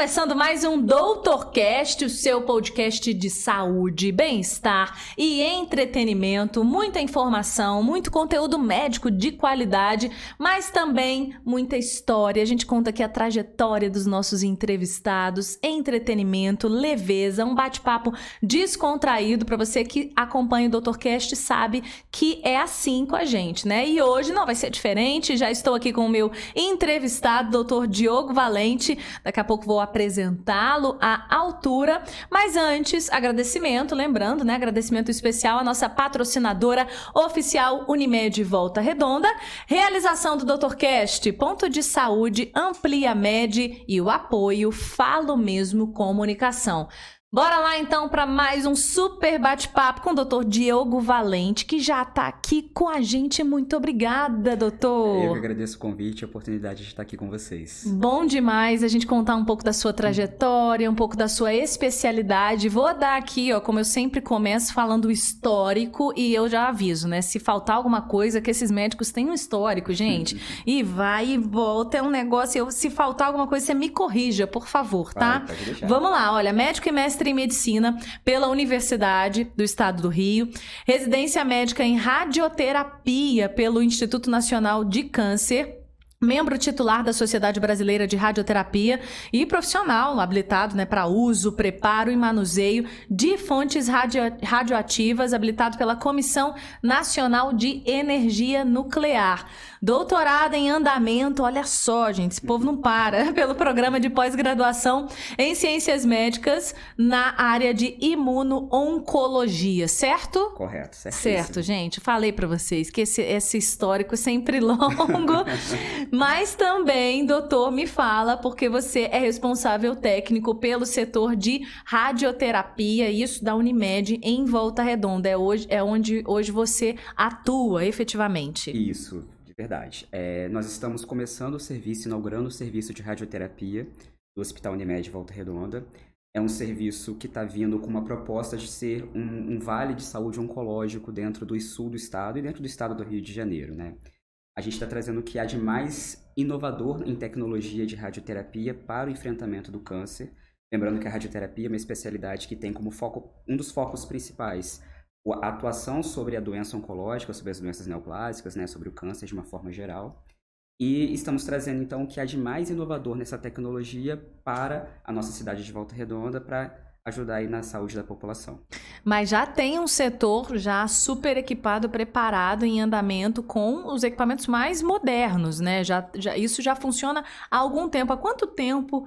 começando mais um DoutorCast, o seu podcast de saúde, bem-estar e entretenimento, muita informação, muito conteúdo médico de qualidade, mas também muita história. A gente conta aqui a trajetória dos nossos entrevistados, entretenimento, leveza, um bate-papo descontraído para você que acompanha o DoutorCast sabe que é assim com a gente, né? E hoje não vai ser diferente, já estou aqui com o meu entrevistado, Dr. Diogo Valente. Daqui a pouco vou apresentá-lo à altura, mas antes, agradecimento, lembrando, né, agradecimento especial à nossa patrocinadora oficial Unimed Volta Redonda, realização do DoutorCast, Ponto de Saúde, Amplia Med e o apoio Falo Mesmo Comunicação. Bora lá então para mais um super bate-papo com o Dr. Diogo Valente, que já está aqui com a gente. Muito obrigada, doutor. Eu que agradeço o convite e a oportunidade de estar aqui com vocês. Bom demais a gente contar um pouco da sua trajetória, um pouco da sua especialidade. Vou dar aqui, ó, como eu sempre começo falando o histórico, e eu já aviso, né? Se faltar alguma coisa, que esses médicos têm um histórico, gente. E vai e volta, é um negócio. Se faltar alguma coisa, você me corrija, por favor, tá? Pode deixar. Vamos lá, olha, médico e mestre em medicina pela Universidade do Estado do Rio, residência médica em radioterapia pelo Instituto Nacional de Câncer, membro titular da Sociedade Brasileira de Radioterapia e profissional habilitado, né, para uso, preparo e manuseio de fontes radioativas, habilitado pela Comissão Nacional de Energia Nuclear. Doutorado em andamento, olha só, gente, esse povo não para, pelo programa de pós-graduação em Ciências Médicas na área de imuno-oncologia, certo? Correto, certo. Certo, gente, falei para vocês que esse histórico é sempre longo. Mas também, doutor, me fala, porque você é responsável técnico pelo setor de radioterapia, isso da Unimed em Volta Redonda. É onde hoje você atua efetivamente. Isso, de verdade. Nós estamos começando o serviço, inaugurando o serviço de radioterapia do Hospital Unimed Volta Redonda. É um serviço que está vindo com uma proposta de ser um vale de saúde oncológico dentro do sul do estado e dentro do estado do Rio de Janeiro, né? A gente está trazendo o que há de mais inovador em tecnologia de radioterapia para o enfrentamento do câncer. Lembrando que a radioterapia é uma especialidade que tem como foco, um dos focos principais, a atuação sobre a doença oncológica, sobre as doenças neoplásicas, né, sobre o câncer de uma forma geral. E estamos trazendo, então, o que há de mais inovador nessa tecnologia para a nossa cidade de Volta Redonda, para ajudar aí na saúde da população. Mas já tem um setor já super equipado, preparado, em andamento com os equipamentos mais modernos, né? Isso já funciona há algum tempo. Há quanto tempo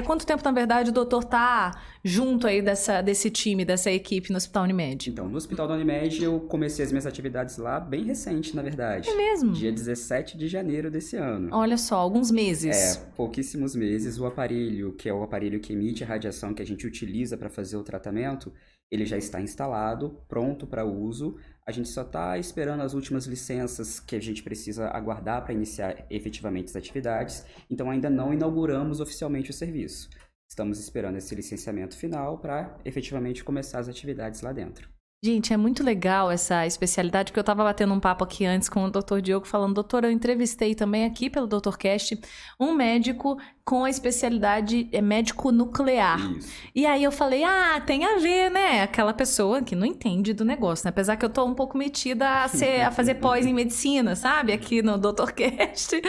quanto tempo, na verdade, o doutor está junto aí desse time, dessa equipe no Hospital Unimed? Então, no Hospital da Unimed, eu comecei as minhas atividades lá bem recente, na verdade. É mesmo? Dia 17 de janeiro desse ano. Olha só, alguns meses. Pouquíssimos meses. O aparelho, que é o aparelho que emite a radiação que a gente utiliza para fazer o tratamento, ele já está instalado, pronto para uso. A gente só está esperando as últimas licenças que a gente precisa aguardar para iniciar efetivamente as atividades. Então, ainda não inauguramos oficialmente o serviço. Estamos esperando esse licenciamento final para efetivamente começar as atividades lá dentro. Gente, é muito legal essa especialidade, porque eu estava batendo um papo aqui antes com o Dr. Diogo, falando, doutor, eu entrevistei também aqui pelo DoutorCast um médico com a especialidade médico nuclear. Isso. E aí eu falei, tem a ver, né? Aquela pessoa que não entende do negócio, né? Apesar que eu tô um pouco metida a fazer pós em medicina, sabe? Aqui no DoutorCast.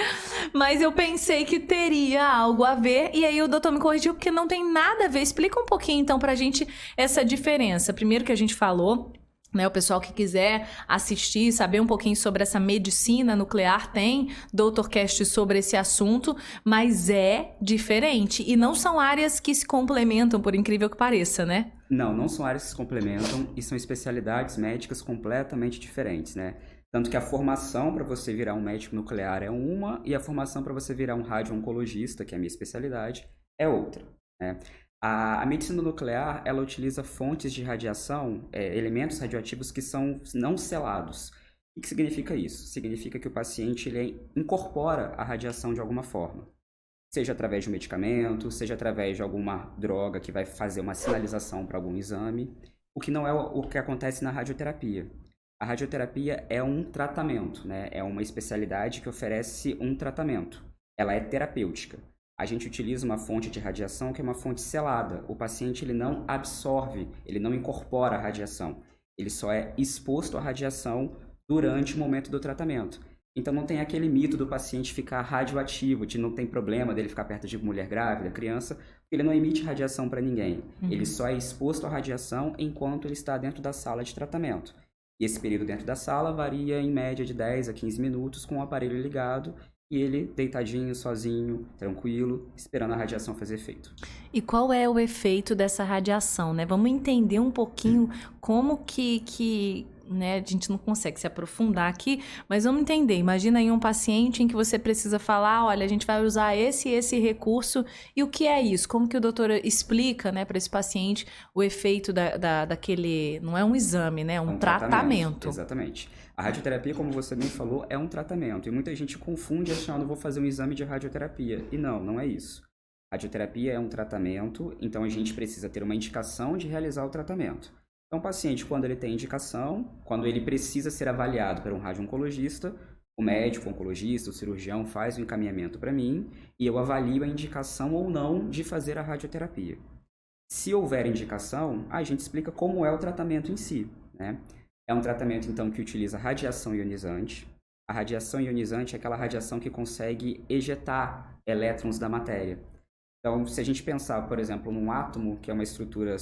Mas eu pensei que teria algo a ver, e aí o doutor me corrigiu, porque não tem nada a ver. Explica um pouquinho, então, pra gente essa diferença. Primeiro que a gente falou, né, o pessoal que quiser assistir, saber um pouquinho sobre essa medicina nuclear, tem DoutorCast sobre esse assunto, mas é diferente. E não são áreas que se complementam, por incrível que pareça, né? Não são áreas que se complementam e são especialidades médicas completamente diferentes, né? Tanto que a formação para você virar um médico nuclear é uma e a formação para você virar um radio-oncologista, que é a minha especialidade, é outra, né? A medicina nuclear, ela utiliza fontes de radiação, elementos radioativos que são não selados. O que significa isso? Significa que o paciente ele incorpora a radiação de alguma forma. Seja através de um medicamento, seja através de alguma droga que vai fazer uma sinalização para algum exame. O que não é o que acontece na radioterapia. A radioterapia é um tratamento, né? É uma especialidade que oferece um tratamento. Ela é terapêutica. A gente utiliza uma fonte de radiação que é uma fonte selada. O paciente ele não absorve, ele não incorpora a radiação. Ele só é exposto à radiação durante o momento do tratamento. Então não tem aquele mito do paciente ficar radioativo, de não tem problema dele ficar perto de mulher grávida, criança, ele não emite radiação para ninguém. Ele só é exposto à radiação enquanto ele está dentro da sala de tratamento. E esse período dentro da sala varia em média de 10 a 15 minutos com o aparelho ligado e ele deitadinho, sozinho, tranquilo, esperando a radiação fazer efeito. E qual é o efeito dessa radiação, né? Vamos entender um pouquinho como que né, a gente não consegue se aprofundar aqui, mas vamos entender. Imagina aí um paciente em que você precisa falar, olha, a gente vai usar esse recurso, e o que é isso? Como que o doutor explica, né, para esse paciente o efeito daquele, não é um exame, né, é um tratamento. Exatamente. A radioterapia, como você bem falou, é um tratamento, e muita gente confunde achando, vou fazer um exame de radioterapia, e não é isso. Radioterapia é um tratamento, então a gente precisa ter uma indicação de realizar o tratamento. Então, o paciente, quando ele tem indicação, quando ele precisa ser avaliado por um radio-oncologista, o médico, o oncologista, o cirurgião faz o encaminhamento para mim e eu avalio a indicação ou não de fazer a radioterapia. Se houver indicação, a gente explica como é o tratamento em si, né? É um tratamento, então, que utiliza radiação ionizante. A radiação ionizante é aquela radiação que consegue ejetar elétrons da matéria. Então, se a gente pensar, por exemplo, num átomo, que é uma estrutura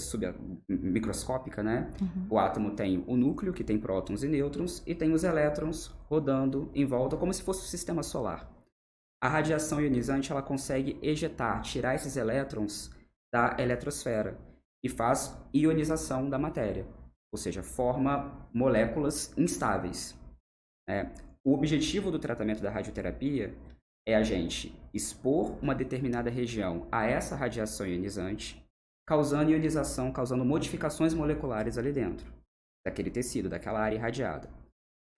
microscópica, né? O átomo tem o núcleo, que tem prótons e nêutrons, e tem os elétrons rodando em volta, como se fosse o sistema solar. A radiação ionizante, ela consegue ejetar, tirar esses elétrons da eletrosfera e faz ionização da matéria, ou seja, forma moléculas instáveis. O objetivo do tratamento da radioterapia é a gente expor uma determinada região a essa radiação ionizante, causando ionização, causando modificações moleculares ali dentro, daquele tecido, daquela área irradiada.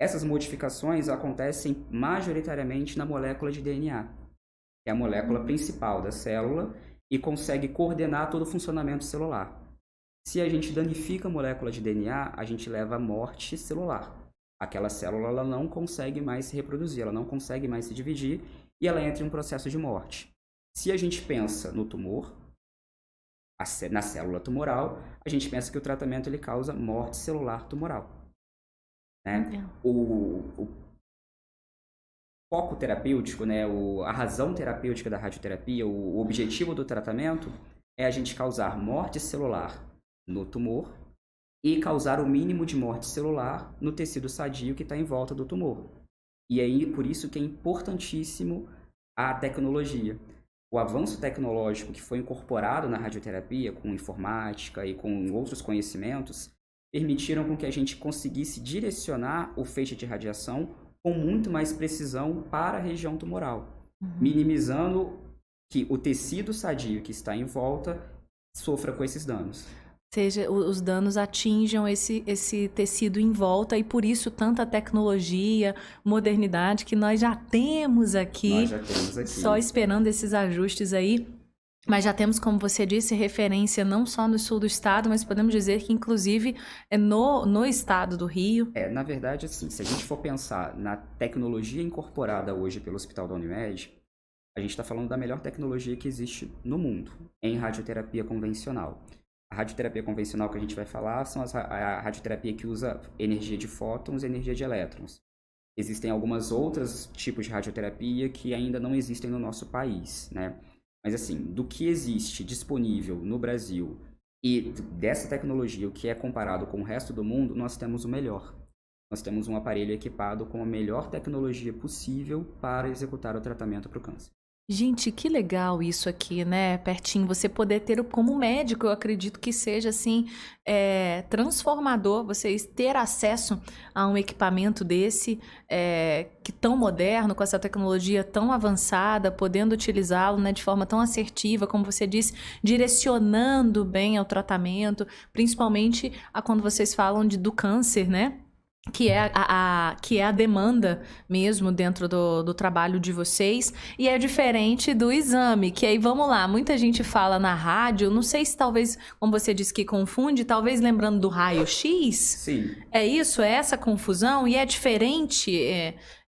Essas modificações acontecem majoritariamente na molécula de DNA, que é a molécula principal da célula e consegue coordenar todo o funcionamento celular. Se a gente danifica a molécula de DNA, a gente leva à morte celular. Aquela célula ela não consegue mais se reproduzir, ela não consegue mais se dividir e ela entra em um processo de morte. Se a gente pensa no tumor, na célula tumoral, a gente pensa que o tratamento ele causa morte celular tumoral. Né? O foco terapêutico, né? A razão terapêutica da radioterapia, o objetivo do tratamento é a gente causar morte celular no tumor e causar o mínimo de morte celular no tecido sadio que está em volta do tumor. E aí, por isso que é importantíssimo a tecnologia. O avanço tecnológico que foi incorporado na radioterapia, com informática e com outros conhecimentos, permitiram com que a gente conseguisse direcionar o feixe de radiação com muito mais precisão para a região tumoral, minimizando que o tecido sadio que está em volta sofra com esses danos. Seja, os danos atinjam esse tecido em volta e por isso tanta tecnologia, modernidade que nós já temos aqui. Só esperando esses ajustes aí. Mas já temos, como você disse, referência não só no sul do estado, mas podemos dizer que inclusive é no estado do Rio. Na verdade, assim, se a gente for pensar na tecnologia incorporada hoje pelo Hospital da Unimed, a gente está falando da melhor tecnologia que existe no mundo em radioterapia convencional. A radioterapia convencional que a gente vai falar são a radioterapia que usa energia de fótons e energia de elétrons. Existem algumas outros tipos de radioterapia que ainda não existem no nosso país, né? Mas assim, do que existe disponível no Brasil e dessa tecnologia, o que é comparado com o resto do mundo, nós temos o melhor. Nós temos um aparelho equipado com a melhor tecnologia possível para executar o tratamento para o câncer. Gente, que legal isso aqui, né? Pertinho, você poder ter, como médico, eu acredito que seja, assim, transformador, vocês ter acesso a um equipamento desse, que tão moderno, com essa tecnologia tão avançada, podendo utilizá-lo, né, de forma tão assertiva, como você disse, direcionando bem ao tratamento, principalmente quando vocês falam do câncer, né? Que é a demanda mesmo dentro do trabalho de vocês, e é diferente do exame, que aí, vamos lá, muita gente fala na rádio, não sei se talvez, como você disse que confunde, talvez lembrando do raio-x? Sim. É isso? É essa confusão? E é diferente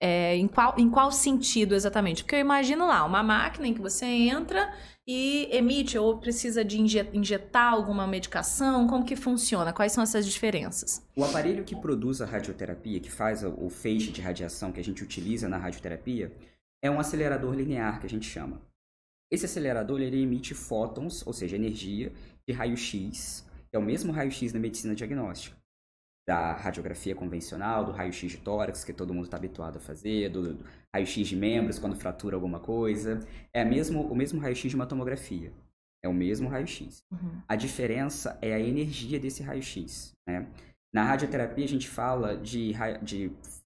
Em qual sentido exatamente? Porque eu imagino lá, uma máquina em que você entra e emite ou precisa de injetar alguma medicação, como que funciona? Quais são essas diferenças? O aparelho que produz a radioterapia, que faz o feixe de radiação que a gente utiliza na radioterapia, é um acelerador linear que a gente chama. Esse acelerador ele emite fótons, ou seja, energia, de raio-x, que é o mesmo raio-x da medicina diagnóstica. Da radiografia convencional, do raio-x de tórax, que todo mundo está habituado a fazer, do raio-x de membros quando fratura alguma coisa. É o mesmo raio-x de uma tomografia. É o mesmo raio-x. Uhum. A diferença é a energia desse raio-x, né? Na radioterapia, a gente fala de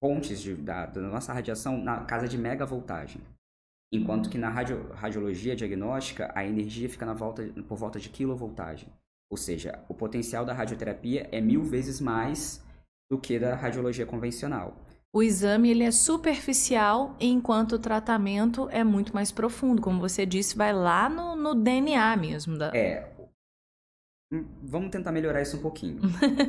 fontes da nossa radiação na casa de megavoltagem. Enquanto que na radiologia diagnóstica, a energia fica por volta de quilovoltagem. Ou seja, o potencial da radioterapia é 1000 vezes mais do que da radiologia convencional. O exame ele é superficial, enquanto o tratamento é muito mais profundo. Como você disse, vai lá no DNA mesmo. Vamos tentar melhorar isso um pouquinho.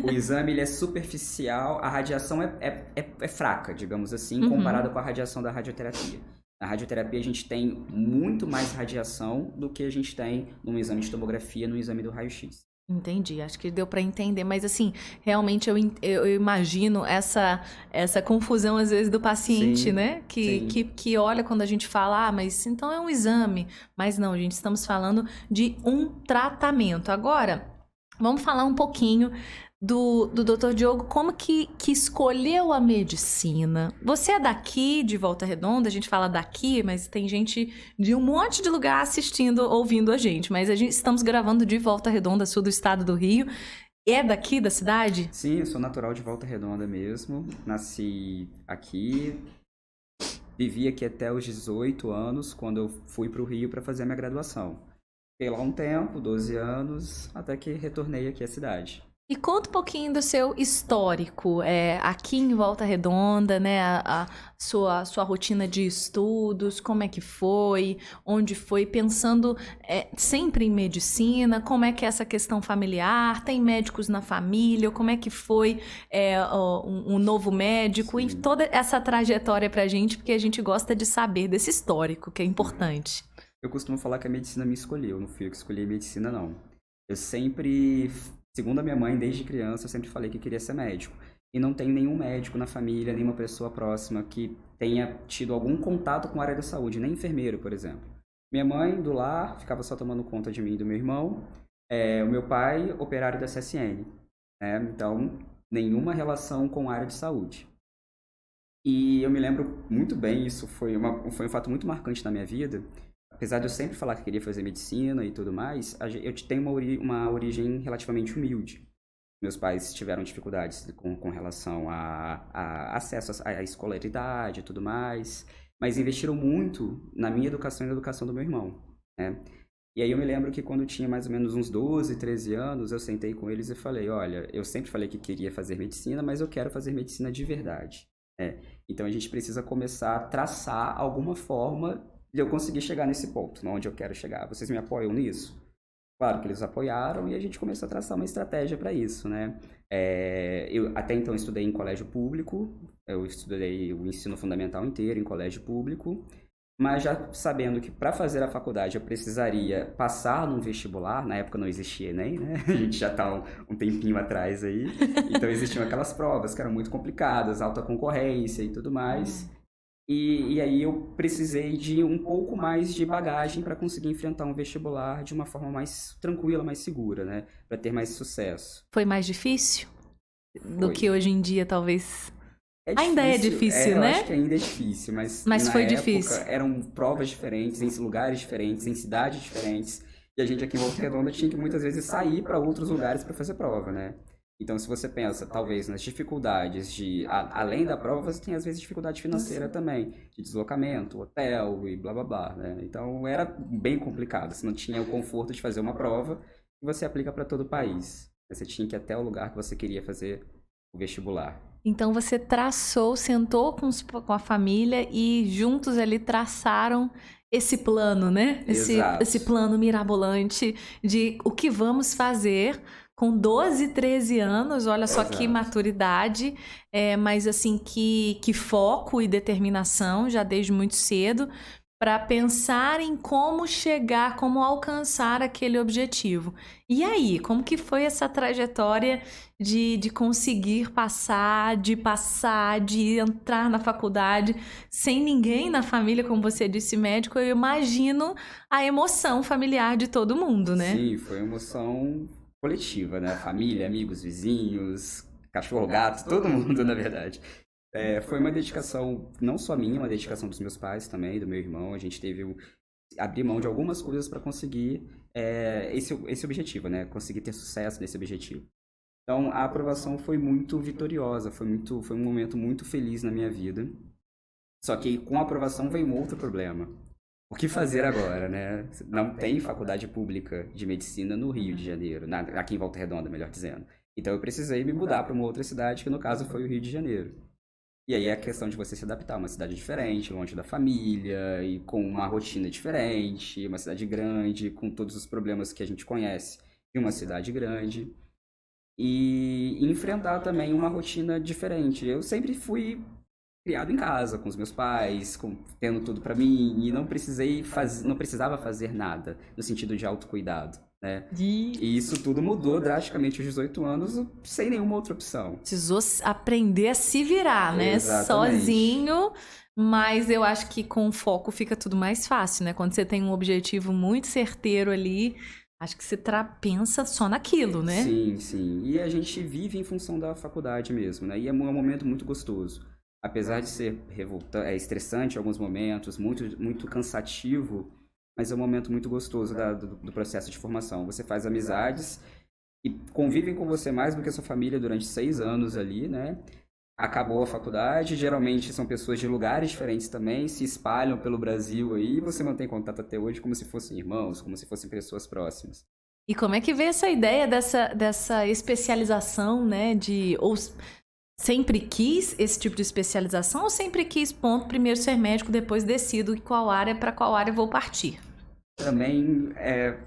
O exame ele é superficial, a radiação é fraca, digamos assim, comparada com a radiação da radioterapia. Na radioterapia a gente tem muito mais radiação do que a gente tem no exame de tomografia, no exame do raio-x. Entendi, acho que deu para entender, mas assim, realmente eu imagino essa confusão às vezes do paciente, Sim, né? Que olha quando a gente fala, mas então é um exame. Mas não, gente, estamos falando de um tratamento. Agora, vamos falar um pouquinho do Dr. Diogo, como que escolheu a medicina. Você é daqui, de Volta Redonda, a gente fala daqui, mas tem gente de um monte de lugar assistindo, ouvindo a gente. Mas estamos gravando de Volta Redonda, sul do estado do Rio. É daqui da cidade? Sim, eu sou natural de Volta Redonda mesmo. Nasci aqui, vivi aqui até os 18 anos, quando eu fui para o Rio para fazer a minha graduação. Fiquei lá um tempo, 12 anos, até que retornei aqui à cidade. E conta um pouquinho do seu histórico, aqui em Volta Redonda, né, a sua rotina de estudos, como é que foi, onde foi, pensando sempre em medicina, como é que é essa questão familiar, tem médicos na família, como é que foi um novo médico, e toda essa trajetória pra gente, porque a gente gosta de saber desse histórico, que é importante. Eu costumo falar que a medicina me escolheu, não fui eu que escolhi a medicina, não. Eu sempre... Segundo a minha mãe, desde criança, eu sempre falei que queria ser médico. E não tem nenhum médico na família, nenhuma pessoa próxima que tenha tido algum contato com a área da saúde, nem enfermeiro, por exemplo. Minha mãe, do lar, ficava só tomando conta de mim e do meu irmão. O meu pai, operário da CSN. Então, nenhuma relação com a área de saúde. E eu me lembro muito bem, isso foi um fato muito marcante na minha vida. Apesar de eu sempre falar que queria fazer medicina e tudo mais, eu tenho uma origem relativamente humilde. Meus pais tiveram dificuldades com relação a acesso à escolaridade e tudo mais, mas investiram muito na minha educação e na educação do meu irmão, né? E aí eu me lembro que quando eu tinha mais ou menos uns 12, 13 anos, eu sentei com eles e falei, olha, eu sempre falei que queria fazer medicina, mas eu quero fazer medicina de verdade, né? Então a gente precisa começar a traçar alguma forma de eu conseguir chegar nesse ponto, onde eu quero chegar. Vocês me apoiam nisso? Claro que eles apoiaram e a gente começou a traçar uma estratégia para isso, né? Eu até então estudei em colégio público, eu estudei o ensino fundamental inteiro em colégio público, mas já sabendo que para fazer a faculdade eu precisaria passar num vestibular, na época não existia Enem, né? A gente já está um tempinho atrás aí, então existiam aquelas provas que eram muito complicadas, alta concorrência e tudo mais. E aí eu precisei de um pouco mais de bagagem para conseguir enfrentar um vestibular de uma forma mais tranquila, mais segura, né? Para ter mais sucesso. Foi mais difícil do que hoje em dia, talvez? Ainda é difícil, eu né? acho que ainda é difícil, mas na foi época difícil. Eram provas diferentes, em lugares diferentes, em cidades diferentes. E a gente aqui em Volta Redonda tinha que muitas vezes sair para outros lugares para fazer prova, né? Então, se você pensa, talvez, nas dificuldades além da prova, você tem, às vezes, dificuldade financeira também, de deslocamento, hotel e blá, blá, blá, né? Então, era bem complicado. Você não tinha o conforto de fazer uma prova que você aplica para todo o país. Você tinha que ir até o lugar que você queria fazer o vestibular. Então, você sentou com a família e juntos ali traçaram esse plano, né? Esse plano mirabolante de o que vamos fazer com 12, 13 anos, olha só que Exato. maturidade, mas assim, que foco e determinação já desde muito cedo para pensar em como chegar, como alcançar aquele objetivo. E aí, como que foi essa trajetória de conseguir passar, de entrar na faculdade sem ninguém na família, como você disse, médico? Eu imagino a emoção familiar de todo mundo, né? Sim, foi uma emoção coletiva, né? Família, amigos, vizinhos, cachorro, gato, todo mundo, na verdade. Foi uma dedicação, não só minha, uma dedicação dos meus pais também, do meu irmão. A gente teve abrir mão de algumas coisas para conseguir esse objetivo, né? Conseguir ter sucesso nesse objetivo. Então, a aprovação foi muito vitoriosa, foi um momento muito feliz na minha vida. Só que com a aprovação veio um outro problema. O que fazer agora, né? Não tem faculdade pública de medicina no Rio de Janeiro, aqui em Volta Redonda, melhor dizendo. Então, eu precisei me mudar para uma outra cidade, que no caso foi o Rio de Janeiro. E aí é a questão de você se adaptar a uma cidade diferente, longe da família, e com uma rotina diferente, uma cidade grande, com todos os problemas que a gente conhece de uma cidade grande. E enfrentar também uma rotina diferente. Eu sempre fui criado em casa, com os meus pais, tendo tudo pra mim, e não precisava fazer nada, no sentido de autocuidado, né? E isso tudo mudou drasticamente aos 18 anos, sem nenhuma outra opção. Precisou aprender a se virar, né? Exatamente. Sozinho, mas eu acho que com foco fica tudo mais fácil, né? Quando você tem um objetivo muito certeiro ali, acho que você pensa só naquilo, né? Sim, sim. E a gente vive em função da faculdade mesmo, né? E é um momento muito gostoso. Apesar de ser estressante em alguns momentos, muito, muito cansativo, mas é um momento muito gostoso do processo de formação. Você faz amizades e convivem com você mais do que a sua família durante 6 anos ali, né? Acabou a faculdade, geralmente são pessoas de lugares diferentes também, se espalham pelo Brasil aí, e você mantém contato até hoje como se fossem irmãos, como se fossem pessoas próximas. E como é que veio essa ideia dessa especialização, né? Ou sempre quis esse tipo de especialização ou sempre quis, ponto, primeiro ser médico, depois decido para qual área vou partir? Também,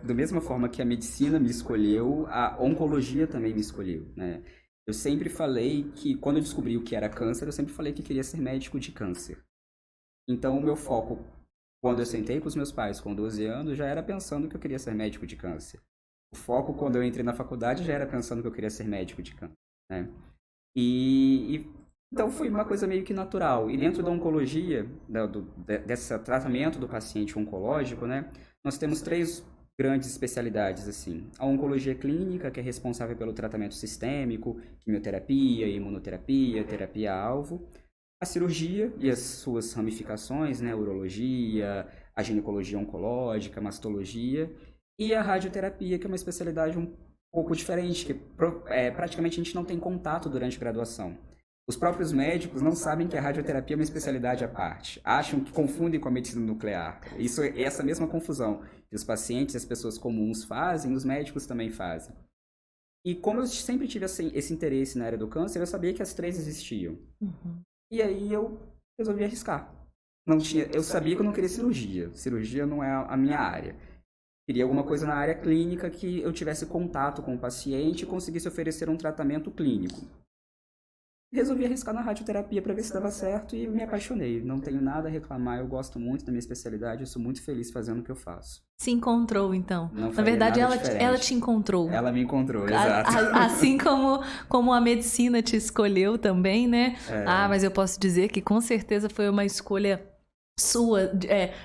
da mesma forma que a medicina me escolheu, a oncologia também me escolheu, né? Eu sempre falei que, quando eu descobri o que era câncer, eu sempre falei que queria ser médico de câncer. Então, o meu foco, quando eu sentei com os meus pais com 12 anos, já era pensando que eu queria ser médico de câncer. O foco, quando eu entrei na faculdade, já era pensando que eu queria ser médico de câncer, né? Então foi uma coisa meio que natural. E dentro da oncologia, desse tratamento do paciente oncológico, né, nós temos 3 grandes especialidades, assim. A oncologia clínica, que é responsável pelo tratamento sistêmico, quimioterapia, imunoterapia, terapia-alvo. A cirurgia e as suas ramificações, né, urologia, a ginecologia oncológica, mastologia. E a radioterapia, que é uma especialidade um pouco diferente, que praticamente a gente não tem contato durante a graduação. Os próprios médicos não sabem que a radioterapia é uma especialidade à parte. Acham que confundem com a medicina nuclear. Essa mesma confusão que os pacientes e as pessoas comuns fazem, os médicos também fazem. E como eu sempre tive esse interesse na área do câncer, eu sabia que as 3 existiam. Uhum. E aí eu resolvi arriscar. Eu sabia que eu não queria cirurgia. Cirurgia não é a minha área. Queria alguma coisa na área clínica que eu tivesse contato com o paciente e conseguisse oferecer um tratamento clínico. Resolvi arriscar na radioterapia para ver se dava certo e me apaixonei. Não tenho nada a reclamar, eu gosto muito da minha especialidade, eu sou muito feliz fazendo o que eu faço. Se encontrou, então. Não Na verdade, nada ela te encontrou. Ela me encontrou, exato. Assim como a medicina te escolheu também, né? Mas eu posso dizer que com certeza foi uma escolha sua,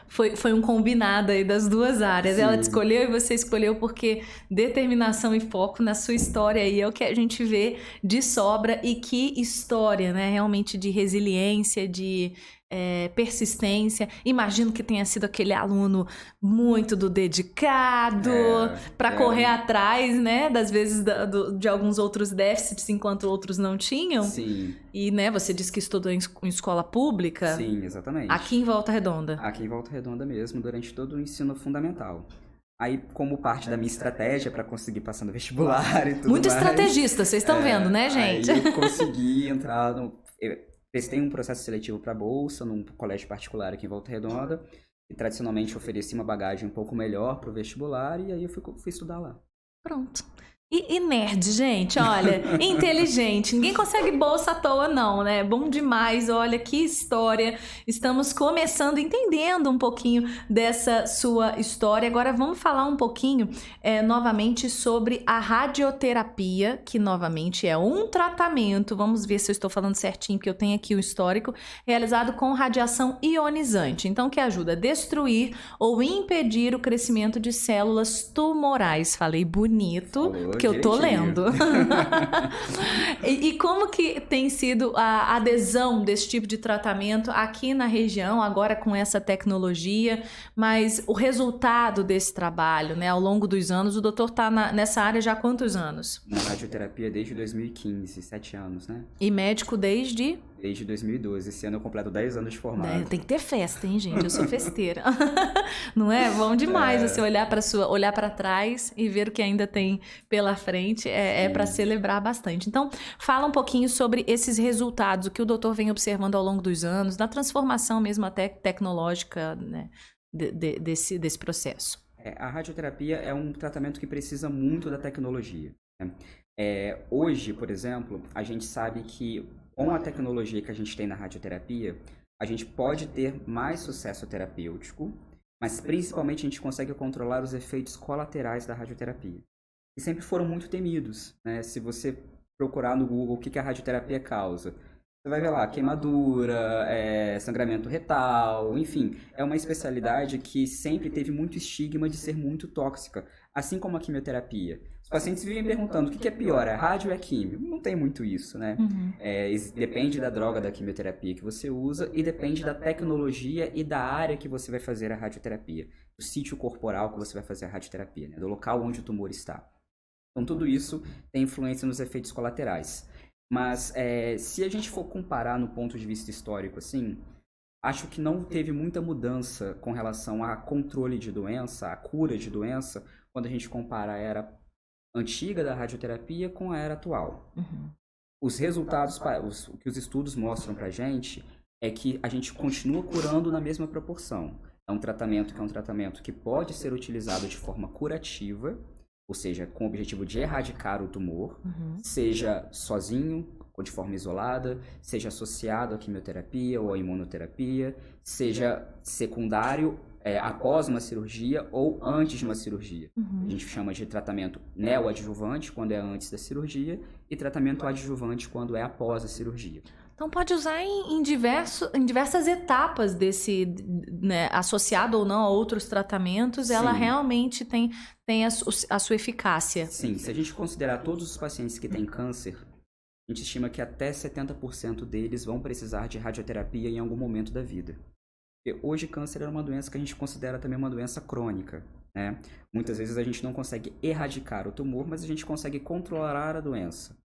foi um combinado aí das 2 áreas. Sim. Ela te escolheu e você escolheu porque determinação e foco na sua história aí é o que a gente vê de sobra. E que história, né? Realmente de resiliência, de persistência. Imagino que tenha sido aquele aluno muito dedicado para correr atrás, né? Das vezes de alguns outros déficits, enquanto outros não tinham. Sim. E, né, você disse que estudou em escola pública. Sim, exatamente. Aqui em Volta Redonda. Aqui em Volta Redonda mesmo, durante todo o ensino fundamental. Aí, como parte da minha estratégia para conseguir passar no vestibular e tudo muito mais... Muito estrategista, vocês estão vendo, né, gente? Aí eu consegui entrar prestei um processo seletivo para bolsa num colégio particular aqui em Volta Redonda e tradicionalmente oferecia uma bagagem um pouco melhor para o vestibular e aí eu fui estudar lá. Pronto. E nerd, gente, olha, inteligente. Ninguém consegue bolsa à toa, não, né? Bom demais, olha que história. Estamos começando, entendendo um pouquinho dessa sua história. Agora vamos falar um pouquinho novamente sobre a radioterapia, que novamente é um tratamento. Vamos ver se eu estou falando certinho, porque eu tenho aqui o histórico, realizado com radiação ionizante. Então, que ajuda a destruir ou impedir o crescimento de células tumorais. Falei bonito. Que eu tô lendo. E como que tem sido a adesão desse tipo de tratamento aqui na região, agora com essa tecnologia, mas o resultado desse trabalho, né, ao longo dos anos, o doutor tá nessa área já há quantos anos? Na radioterapia desde 2015, 7 anos, né? E médico desde? Desde 2012. Esse ano eu completo 10 anos de formado. Tem que ter festa, hein, gente? Eu sou festeira. Não é? Bom demais você olhar para trás e ver o que ainda tem pela frente. É para celebrar bastante. Então, fala um pouquinho sobre esses resultados, o que o doutor vem observando ao longo dos anos, da transformação mesmo até tecnológica, né, desse processo. A radioterapia é um tratamento que precisa muito da tecnologia, né? Hoje, por exemplo, a gente sabe que com a tecnologia que a gente tem na radioterapia, a gente pode ter mais sucesso terapêutico, mas principalmente a gente consegue controlar os efeitos colaterais da radioterapia, que sempre foram muito temidos, né? Se você procurar no Google o que a radioterapia causa, você vai ver lá queimadura, sangramento retal, enfim, é uma especialidade que sempre teve muito estigma de ser muito tóxica, assim como a quimioterapia. Os pacientes vivem perguntando o que é pior, é rádio ou é químio? Não tem muito isso, né? Uhum. Depende da droga da quimioterapia que você usa e depende da tecnologia e da área que você vai fazer a radioterapia, do sítio corporal que você vai fazer a radioterapia, né? Do local onde o tumor está. Então, tudo isso tem influência nos efeitos colaterais. Mas, se a gente for comparar no ponto de vista histórico, assim, acho que não teve muita mudança com relação a controle de doença, a cura de doença, quando a gente compara a era antiga da radioterapia com a era atual. Uhum. Os resultados, o que os estudos mostram pra gente é que a gente continua curando na mesma proporção. É um tratamento que pode ser utilizado de forma curativa, ou seja, com o objetivo de erradicar o tumor, seja sozinho, ou de forma isolada, seja associado à quimioterapia ou à imunoterapia, seja secundário após uma cirurgia ou antes de uma cirurgia. A gente chama de tratamento neoadjuvante, quando é antes da cirurgia, e tratamento adjuvante, quando é após a cirurgia. Então pode usar em diversas etapas desse, né, associado ou não a outros tratamentos, sim, ela realmente tem a sua eficácia. Sim, se a gente considerar todos os pacientes que têm câncer, a gente estima que até 70% deles vão precisar de radioterapia em algum momento da vida. Porque hoje câncer é uma doença que a gente considera também uma doença crônica, né? Muitas vezes a gente não consegue erradicar o tumor, mas a gente consegue controlar a doença.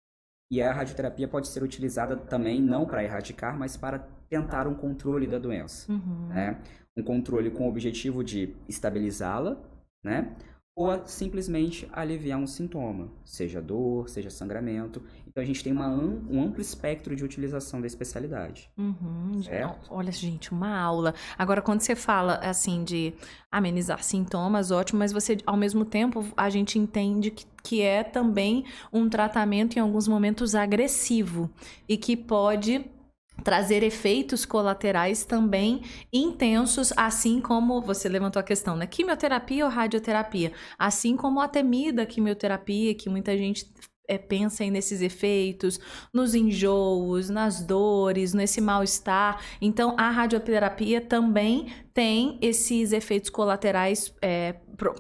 E a radioterapia pode ser utilizada também não para erradicar, mas para tentar um controle da doença, né? Um controle com o objetivo de estabilizá-la, né? Ou simplesmente aliviar um sintoma, seja dor, seja sangramento. Então a gente tem um amplo espectro de utilização da especialidade. Certo? Olha, gente, uma aula. Agora, quando você fala assim de amenizar sintomas, ótimo, mas você, ao mesmo tempo, a gente entende que é também um tratamento em alguns momentos agressivo e que pode trazer efeitos colaterais também intensos, assim como você levantou a questão, né? Quimioterapia ou radioterapia? Assim como a temida quimioterapia, que muita gente pensa nesses efeitos, nos enjoos, nas dores, nesse mal-estar. Então, a radioterapia também tem esses efeitos colaterais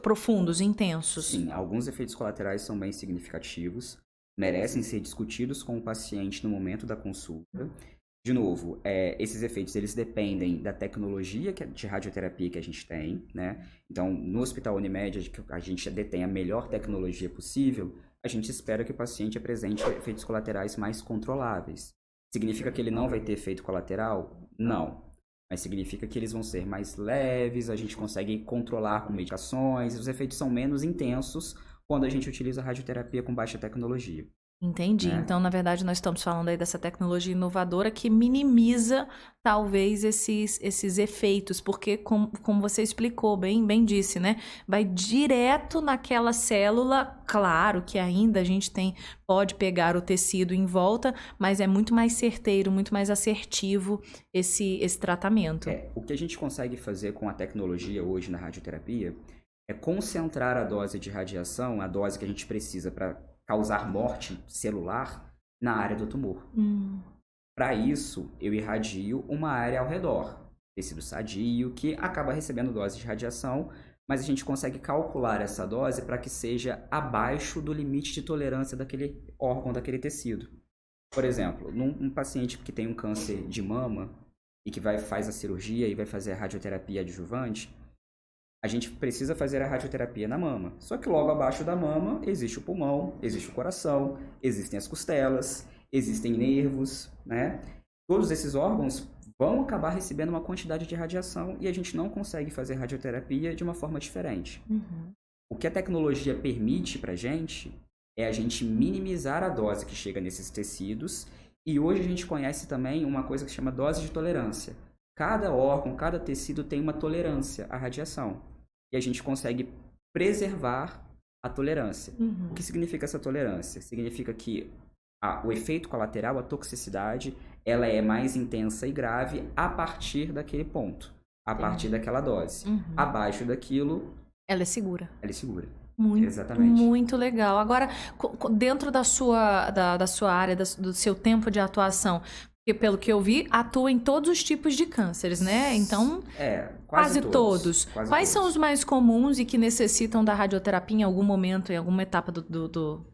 profundos, intensos. Sim, alguns efeitos colaterais são bem significativos, merecem ser discutidos com o paciente no momento da consulta. De novo, esses efeitos eles dependem da tecnologia de radioterapia que a gente tem, né? Então, no Hospital Unimed, que a gente detém a melhor tecnologia possível, a gente espera que o paciente apresente efeitos colaterais mais controláveis. Significa que ele não vai ter efeito colateral? Não. Mas significa que eles vão ser mais leves, a gente consegue controlar com medicações, os efeitos são menos intensos quando a gente utiliza a radioterapia com baixa tecnologia. Entendi. né? Então, na verdade, nós estamos falando aí dessa tecnologia inovadora que minimiza, talvez, esses efeitos, porque, como você explicou, bem disse, né? Vai direto naquela célula. Claro que ainda a gente pode pegar o tecido em volta, mas é muito mais certeiro, muito mais assertivo esse tratamento. O que a gente consegue fazer com a tecnologia hoje na radioterapia é concentrar a dose de radiação, a dose que a gente precisa para causar morte celular, na área do tumor. Para isso, eu irradio uma área ao redor, tecido sadio, que acaba recebendo dose de radiação, mas a gente consegue calcular essa dose para que seja abaixo do limite de tolerância daquele órgão, daquele tecido. Por exemplo, num paciente que tem um câncer de mama e que faz a cirurgia e vai fazer a radioterapia adjuvante, a gente precisa fazer a radioterapia na mama. Só que logo abaixo da mama existe o pulmão, existe o coração, existem as costelas, existem nervos, né? Todos esses órgãos vão acabar recebendo uma quantidade de radiação e a gente não consegue fazer radioterapia de uma forma diferente. O que a tecnologia permite pra gente é a gente minimizar a dose que chega nesses tecidos, e hoje a gente conhece também uma coisa que se chama dose de tolerância. Cada órgão, cada tecido tem uma tolerância à radiação. E a gente consegue preservar a tolerância. O que significa essa tolerância? Significa que o efeito colateral, a toxicidade, ela é mais intensa e grave a partir daquele ponto, a partir daquela dose. Abaixo daquilo... Ela é segura. Ela é segura. Exatamente. Muito legal. Agora, dentro da sua área, do seu tempo de atuação, porque, pelo que eu vi, atua em todos os tipos de cânceres, né? Então, quase todos. Quais são os mais comuns e que necessitam da radioterapia em algum momento, em alguma etapa do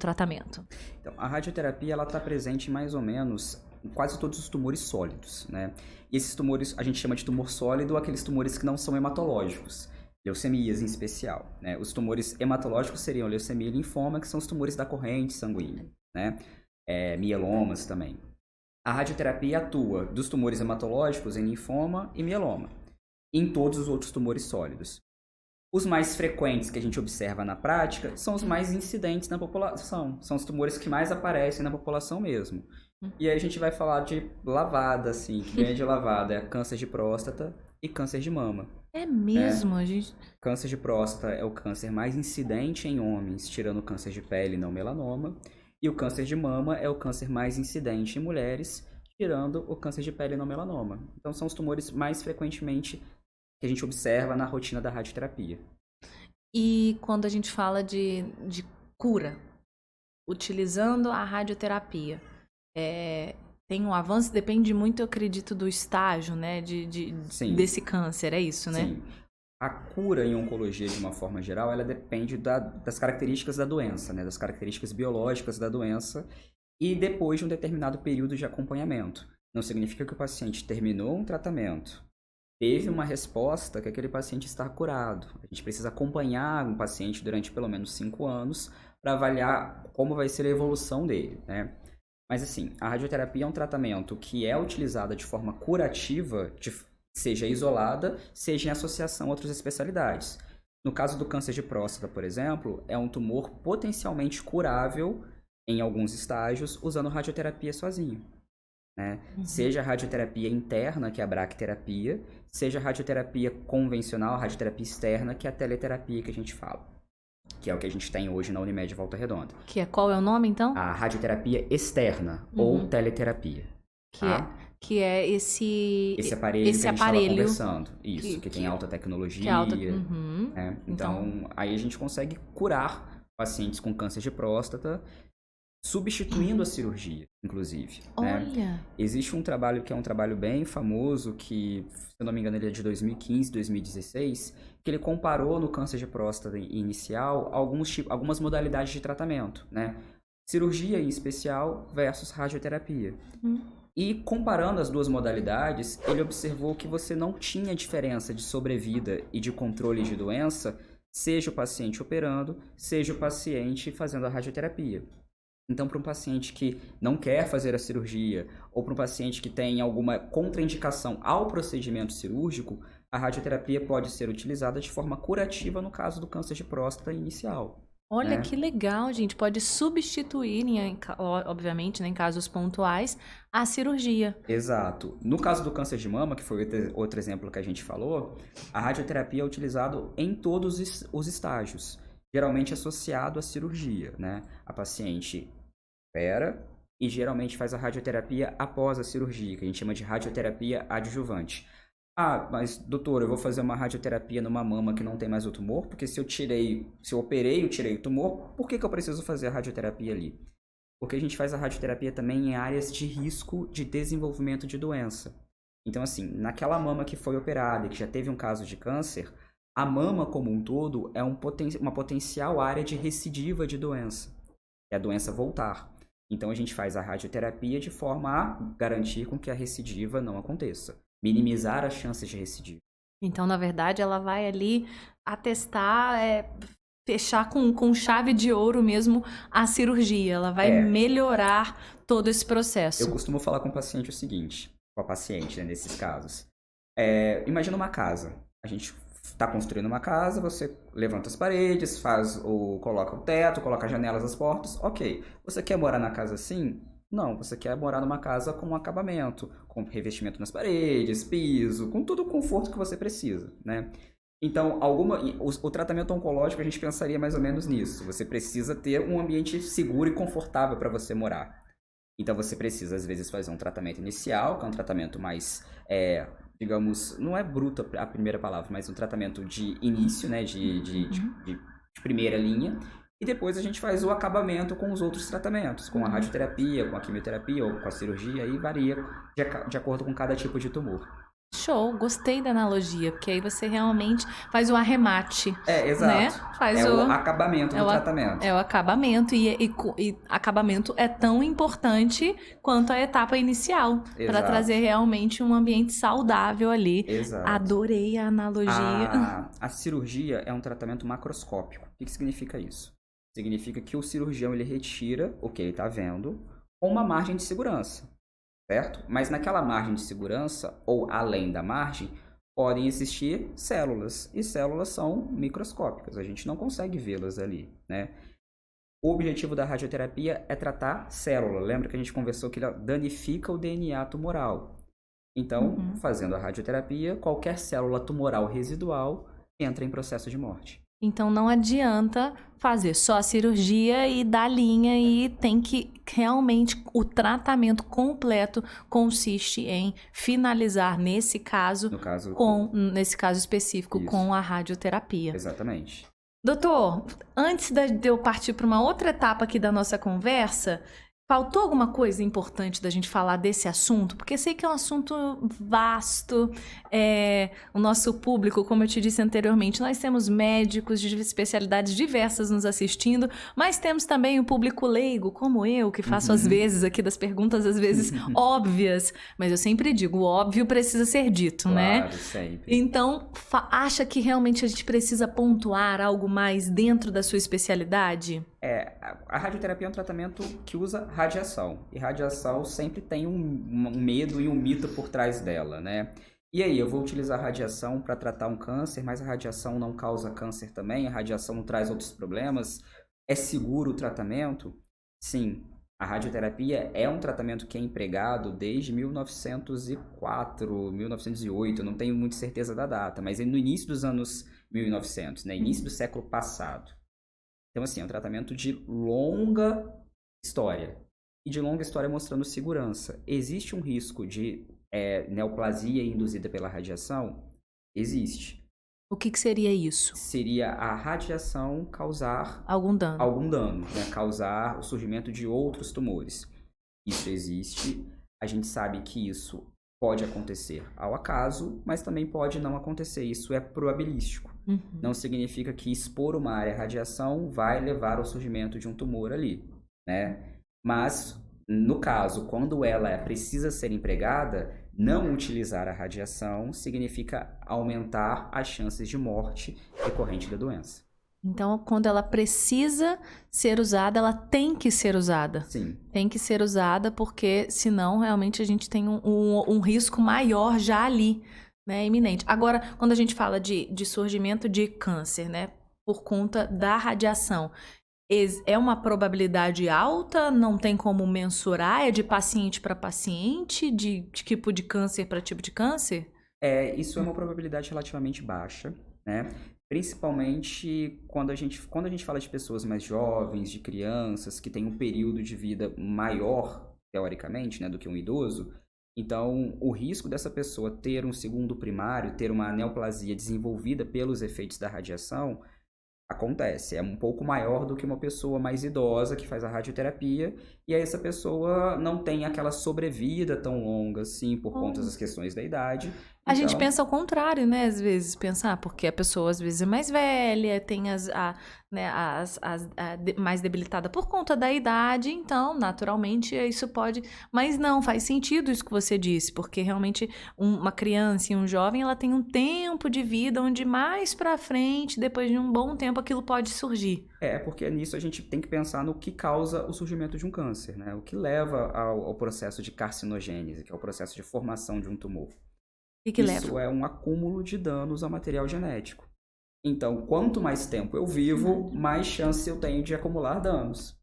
tratamento? Então, a radioterapia está presente mais ou menos em quase todos os tumores sólidos, né? E esses tumores a gente chama de tumor sólido, aqueles tumores que não são hematológicos. Leucemias em especial, né? Os tumores hematológicos seriam leucemia e linfoma, que são os tumores da corrente sanguínea, né? Mielomas também. A radioterapia atua dos tumores hematológicos em linfoma e mieloma, e em todos os outros tumores sólidos. Os mais frequentes que a gente observa na prática são os mais incidentes na população, são os tumores que mais aparecem na população mesmo. E aí a gente vai falar de lavada, assim, que ganha de lavada é câncer de próstata e câncer de mama. É mesmo? A gente... Câncer de próstata é o câncer mais incidente em homens, tirando o câncer de pele e não melanoma. E o câncer de mama é o câncer mais incidente em mulheres, tirando o câncer de pele e não melanoma. Então, são os tumores mais frequentemente que a gente observa na rotina da radioterapia. E quando a gente fala de cura, utilizando a radioterapia, tem um avanço, depende muito, eu acredito, do estágio, né, desse câncer, é isso, né? Sim. A cura em oncologia, de uma forma geral, ela depende das características da doença, né? Das características biológicas da doença e depois de um determinado período de acompanhamento. Não significa que o paciente terminou um tratamento, teve uma resposta, que aquele paciente está curado. A gente precisa acompanhar um paciente durante pelo menos 5 anos para avaliar como vai ser a evolução dele, né? Mas assim, a radioterapia é um tratamento que é utilizado de forma curativa, seja isolada, seja em associação a outras especialidades. No caso do câncer de próstata, por exemplo, é um tumor potencialmente curável em alguns estágios usando radioterapia sozinho, né? Seja a radioterapia interna, que é a bracterapia, seja a radioterapia convencional, a radioterapia externa, que é a teleterapia que a gente fala, que é o que a gente tem hoje na Unimed Volta Redonda. Qual é o nome, então? A radioterapia externa, ou teleterapia. Que é esse aparelho que a gente estava conversando. Isso, que tem alta tecnologia. Né? Então, aí a gente consegue curar pacientes com câncer de próstata, substituindo a cirurgia, inclusive. Olha! Né? Existe um trabalho que é um trabalho bem famoso, que, se eu não me engano, ele é de 2015, 2016, que ele comparou no câncer de próstata inicial algumas modalidades de tratamento, né? Cirurgia em especial versus radioterapia. E comparando as duas modalidades, ele observou que você não tinha diferença de sobrevida e de controle de doença, seja o paciente operando, seja o paciente fazendo a radioterapia. Então, para um paciente que não quer fazer a cirurgia, ou para um paciente que tem alguma contraindicação ao procedimento cirúrgico, a radioterapia pode ser utilizada de forma curativa no caso do câncer de próstata inicial. Olha né? que legal, gente. Pode substituir, obviamente, né, em casos pontuais, a cirurgia. Exato. No caso do câncer de mama, que foi outro exemplo que a gente falou, a radioterapia é utilizada em todos os estágios, geralmente associado à cirurgia, né? A paciente opera e geralmente faz a radioterapia após a cirurgia, que a gente chama de radioterapia adjuvante. Ah, mas doutor, eu vou fazer uma radioterapia numa mama que não tem mais o tumor, porque se eu operei, eu tirei o tumor, por que eu preciso fazer a radioterapia ali? Porque a gente faz a radioterapia também em áreas de risco de desenvolvimento de doença. Então, assim, naquela mama que foi operada e que já teve um caso de câncer, a mama como um todo é uma potencial área de recidiva de doença. É a doença voltar. Então, a gente faz a radioterapia de forma a garantir com que a recidiva não aconteça. Minimizar as chances de recidiva. Então, na verdade, ela vai ali atestar, fechar com chave de ouro mesmo a cirurgia. Ela vai melhorar todo esse processo. Eu costumo falar com o paciente o seguinte, com a paciente, né, nesses casos. Imagina uma casa. A gente está construindo uma casa, você levanta as paredes, coloca o teto, coloca as janelas, as portas. Ok. Você quer morar na casa assim? Não, você quer morar numa casa com acabamento, com revestimento nas paredes, piso, com todo o conforto que você precisa, né? Então, o tratamento oncológico a gente pensaria mais ou menos nisso. Você precisa ter um ambiente seguro e confortável para você morar. Então, você precisa, às vezes, fazer um tratamento inicial, que é um tratamento mais, digamos, não é bruto a primeira palavra, mas um tratamento de início, né, de primeira linha. E depois a gente faz o acabamento com os outros tratamentos, com a radioterapia, com a quimioterapia ou com a cirurgia, e varia de acordo com cada tipo de tumor. Show, gostei da analogia, porque aí você realmente faz o arremate. Exato. Né? Faz o acabamento do tratamento. É o acabamento, e acabamento é tão importante quanto a etapa inicial, para trazer realmente um ambiente saudável ali. Exato. Adorei a analogia. A cirurgia é um tratamento macroscópico. O que significa isso? Significa que o cirurgião ele retira o que ele está vendo com uma margem de segurança. Certo? Mas naquela margem de segurança, ou além da margem, podem existir células. E células são microscópicas, a gente não consegue vê-las ali, né? O objetivo da radioterapia é tratar célula. Lembra que a gente conversou que ela danifica o DNA tumoral. Então, fazendo a radioterapia, qualquer célula tumoral residual entra em processo de morte. Então não adianta fazer só a cirurgia e dar linha, e tem que realmente, o tratamento completo consiste em finalizar nesse caso específico, com a radioterapia. Exatamente. Doutor, antes de eu partir para uma outra etapa aqui da nossa conversa, faltou alguma coisa importante da gente falar desse assunto? Porque sei que é um assunto vasto. O nosso público, como eu te disse anteriormente, nós temos médicos de especialidades diversas nos assistindo, mas temos também o público leigo, como eu, que faço às vezes aqui das perguntas, às vezes óbvias. Mas eu sempre digo, o óbvio precisa ser dito, né? Claro, sempre. Então, acha que realmente a gente precisa pontuar algo mais dentro da sua especialidade? A radioterapia é um tratamento que usa radiação. E radiação sempre tem um medo e um mito por trás dela, né? E aí, eu vou utilizar radiação para tratar um câncer, mas a radiação não causa câncer também? A radiação não traz outros problemas? É seguro o tratamento? Sim. A radioterapia é um tratamento que é empregado desde 1904, 1908, eu não tenho muita certeza da data, mas é no início dos anos 1900, né? Início do século passado. Então, assim, é um tratamento de longa história. E de longa história mostrando segurança. Existe um risco de neoplasia induzida pela radiação? Existe. O que seria isso? Seria a radiação causar algum dano, né? Causar o surgimento de outros tumores. Isso existe. A gente sabe que isso pode acontecer ao acaso, mas também pode não acontecer. Isso é probabilístico. Não significa que expor uma área à radiação vai levar ao surgimento de um tumor ali, né? Mas, no caso, quando ela precisa ser empregada, não utilizar a radiação significa aumentar as chances de morte decorrente da doença. Então, quando ela precisa ser usada, ela tem que ser usada. Sim. Tem que ser usada, porque senão realmente a gente tem um risco maior já ali, né, iminente. Agora, quando a gente fala de surgimento de câncer, né, por conta da radiação, É uma probabilidade alta? Não tem como mensurar? É de paciente para paciente? De tipo de câncer para tipo de câncer? Isso é uma probabilidade relativamente baixa, né? Principalmente quando a gente fala de pessoas mais jovens, de crianças, que têm um período de vida maior, teoricamente, né, do que um idoso. Então, o risco dessa pessoa ter um segundo primário, ter uma neoplasia desenvolvida pelos efeitos da radiação, acontece. É um pouco maior do que uma pessoa mais idosa que faz a radioterapia, e aí essa pessoa não tem aquela sobrevida tão longa assim por conta das questões da idade. A gente Então, pensa ao contrário, né? Às vezes, pensar, porque a pessoa às vezes é mais velha, tem mais debilitada por conta da idade, então, naturalmente, isso pode. Mas não, faz sentido isso que você disse, porque realmente uma criança e um jovem, ela tem um tempo de vida onde mais pra frente, depois de um bom tempo, aquilo pode surgir. porque nisso a gente tem que pensar no que causa o surgimento de um câncer, né? O que leva ao processo de carcinogênese, que é o processo de formação de um tumor. O que Isso leva? é um acúmulo de danos ao material genético. Então, quanto mais tempo eu vivo, mais chance eu tenho de acumular danos,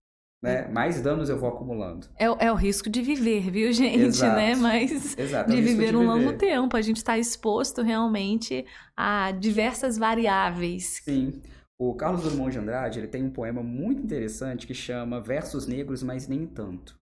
né? Mais danos eu vou acumulando. É o risco de viver, viu, gente, Exato. né? Mas Exato, é de o risco viver de um longo viver. tempo, a gente está exposto realmente a diversas variáveis. Sim. O Carlos Drummond de Andrade, ele tem um poema muito interessante que chama Versos Negros, mas nem tanto.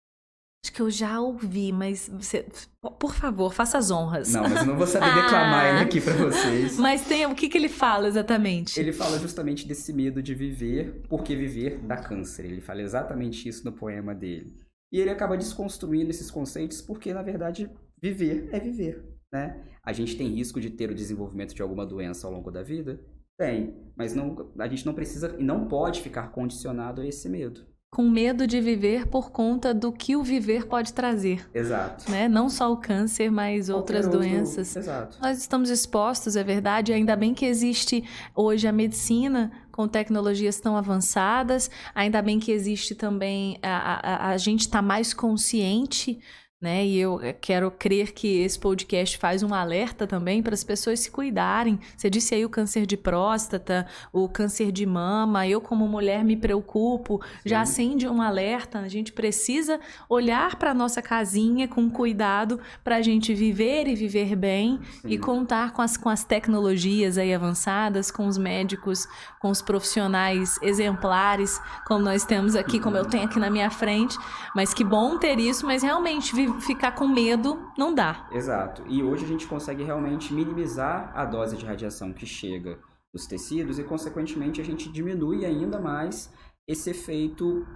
Acho que eu já ouvi, mas você, por favor, faça as honras. Não, mas eu não vou saber declamar ele aqui pra vocês. Mas o que ele fala exatamente? Ele fala justamente desse medo de viver, porque viver dá câncer. Ele fala exatamente isso no poema dele. E ele acaba desconstruindo esses conceitos porque, na verdade, viver é viver, né? A gente tem risco de ter o desenvolvimento de alguma doença ao longo da vida? Tem, mas a gente não precisa e não pode ficar condicionado a esse medo. Com medo de viver por conta do que o viver pode trazer. Exato. Né? Não só o câncer, mas outras doenças. Exato. Nós estamos expostos, é verdade. Ainda bem que existe hoje a medicina com tecnologias tão avançadas. Ainda bem que existe também a gente está mais consciente, né? E eu quero crer que esse podcast faz um alerta também para as pessoas se cuidarem. Você disse aí o câncer de próstata, o câncer de mama. Eu, como mulher, me preocupo. Sim. Já acende um alerta. A gente precisa olhar para a nossa casinha com cuidado para a gente viver e viver bem. Sim. E contar com as tecnologias aí avançadas, com os médicos, com os profissionais exemplares, como nós temos aqui, como eu tenho aqui na minha frente. Mas que bom ter isso, mas realmente ficar com medo não dá. Exato. E hoje a gente consegue realmente minimizar a dose de radiação que chega nos tecidos e, consequentemente, a gente diminui ainda mais esse efeito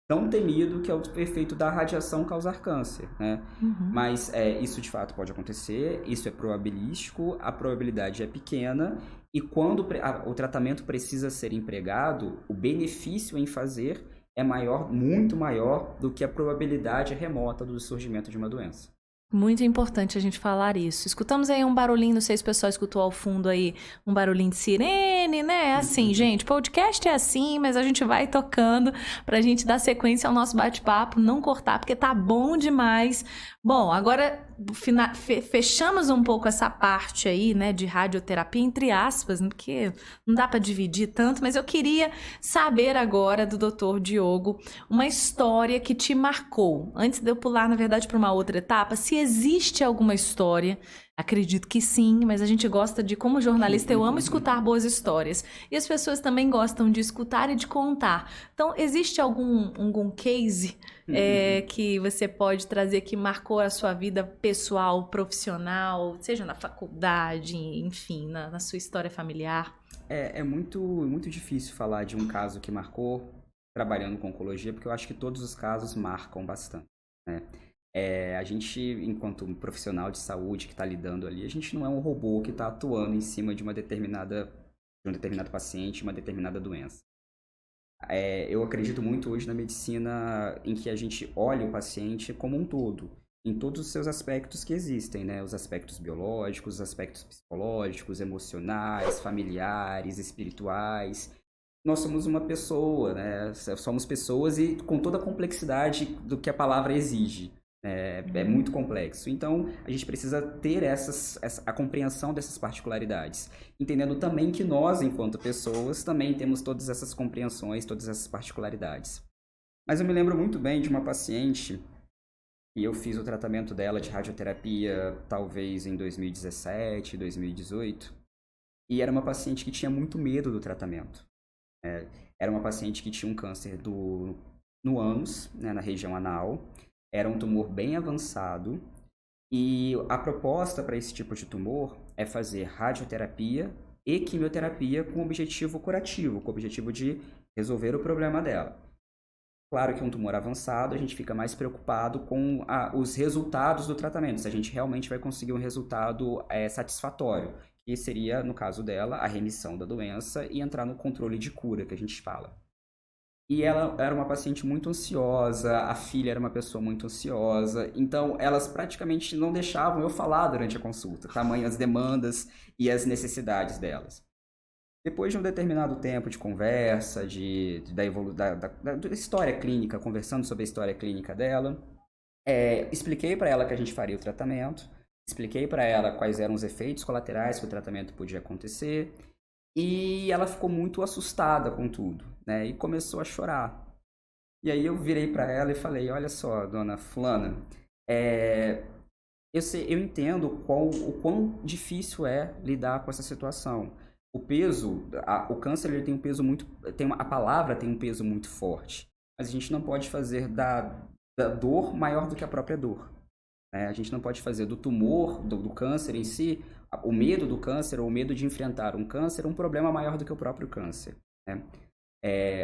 tão temido que é o efeito da radiação causar câncer, né? Uhum. Mas isso de fato pode acontecer, isso é probabilístico, a probabilidade é pequena e quando o tratamento precisa ser empregado, o benefício em fazer é maior, muito maior do que a probabilidade remota do surgimento de uma doença. Muito importante a gente falar isso. Escutamos aí um barulhinho, não sei se o pessoal escutou ao fundo aí, um barulhinho de sirene, né? Assim, gente, podcast é assim, mas a gente vai tocando pra gente dar sequência ao nosso bate-papo, não cortar, porque tá bom demais. Bom, agora fechamos um pouco essa parte aí, né, de radioterapia, entre aspas, porque não dá para dividir tanto, mas eu queria saber agora do Dr. Diogo uma história que te marcou. Antes de eu pular, na verdade, para uma outra etapa, se existe alguma história, acredito que sim, mas a gente gosta de, como jornalista, eu amo escutar boas histórias. E as pessoas também gostam de escutar e de contar. Então, existe algum case que você pode trazer que marcou a sua vida pessoal, profissional, seja na faculdade, enfim, na sua história familiar? É muito difícil falar de um caso que marcou trabalhando com oncologia, porque eu acho que todos os casos marcam bastante, né? A gente, enquanto um profissional de saúde que está lidando ali, a gente não é um robô que está atuando em cima de um determinado paciente, uma determinada doença. Eu acredito muito hoje na medicina em que a gente olha o paciente como um todo, em todos os seus aspectos que existem, né? Os aspectos biológicos, os aspectos psicológicos, emocionais, familiares, espirituais. Nós somos uma pessoa, né? Somos pessoas e com toda a complexidade do que a palavra exige. É muito complexo. Então, a gente precisa ter a compreensão dessas particularidades. Entendendo também que nós, enquanto pessoas, também temos todas essas compreensões, todas essas particularidades. Mas eu me lembro muito bem de uma paciente, e eu fiz o tratamento dela de radioterapia talvez em 2017, 2018, e era uma paciente que tinha muito medo do tratamento. Era uma paciente que tinha um câncer no ânus, né, na região anal. Era um tumor bem avançado e a proposta para esse tipo de tumor é fazer radioterapia e quimioterapia com objetivo curativo, com o objetivo de resolver o problema dela. Claro que um tumor avançado, a gente fica mais preocupado com os resultados do tratamento, se a gente realmente vai conseguir um resultado satisfatório, que seria, no caso dela, a remissão da doença e entrar no controle de cura, que a gente fala. E ela era uma paciente muito ansiosa, a filha era uma pessoa muito ansiosa, então elas praticamente não deixavam eu falar durante a consulta, tamanho as demandas e as necessidades delas. Depois de um determinado tempo de conversa, da história clínica, conversando sobre a história clínica dela, expliquei para ela que a gente faria o tratamento, expliquei para ela quais eram os efeitos colaterais que o tratamento podia acontecer, e ela ficou muito assustada com tudo, né? E começou a chorar. E aí eu virei para ela e falei, olha só, dona fulana, eu entendo o quão difícil é lidar com essa situação. O peso, o câncer ele tem um peso muito, a palavra tem um peso muito forte, mas a gente não pode fazer da dor maior do que a própria dor. A gente não pode fazer do tumor, do câncer em si, o medo do câncer ou o medo de enfrentar um câncer um problema maior do que o próprio câncer. Né?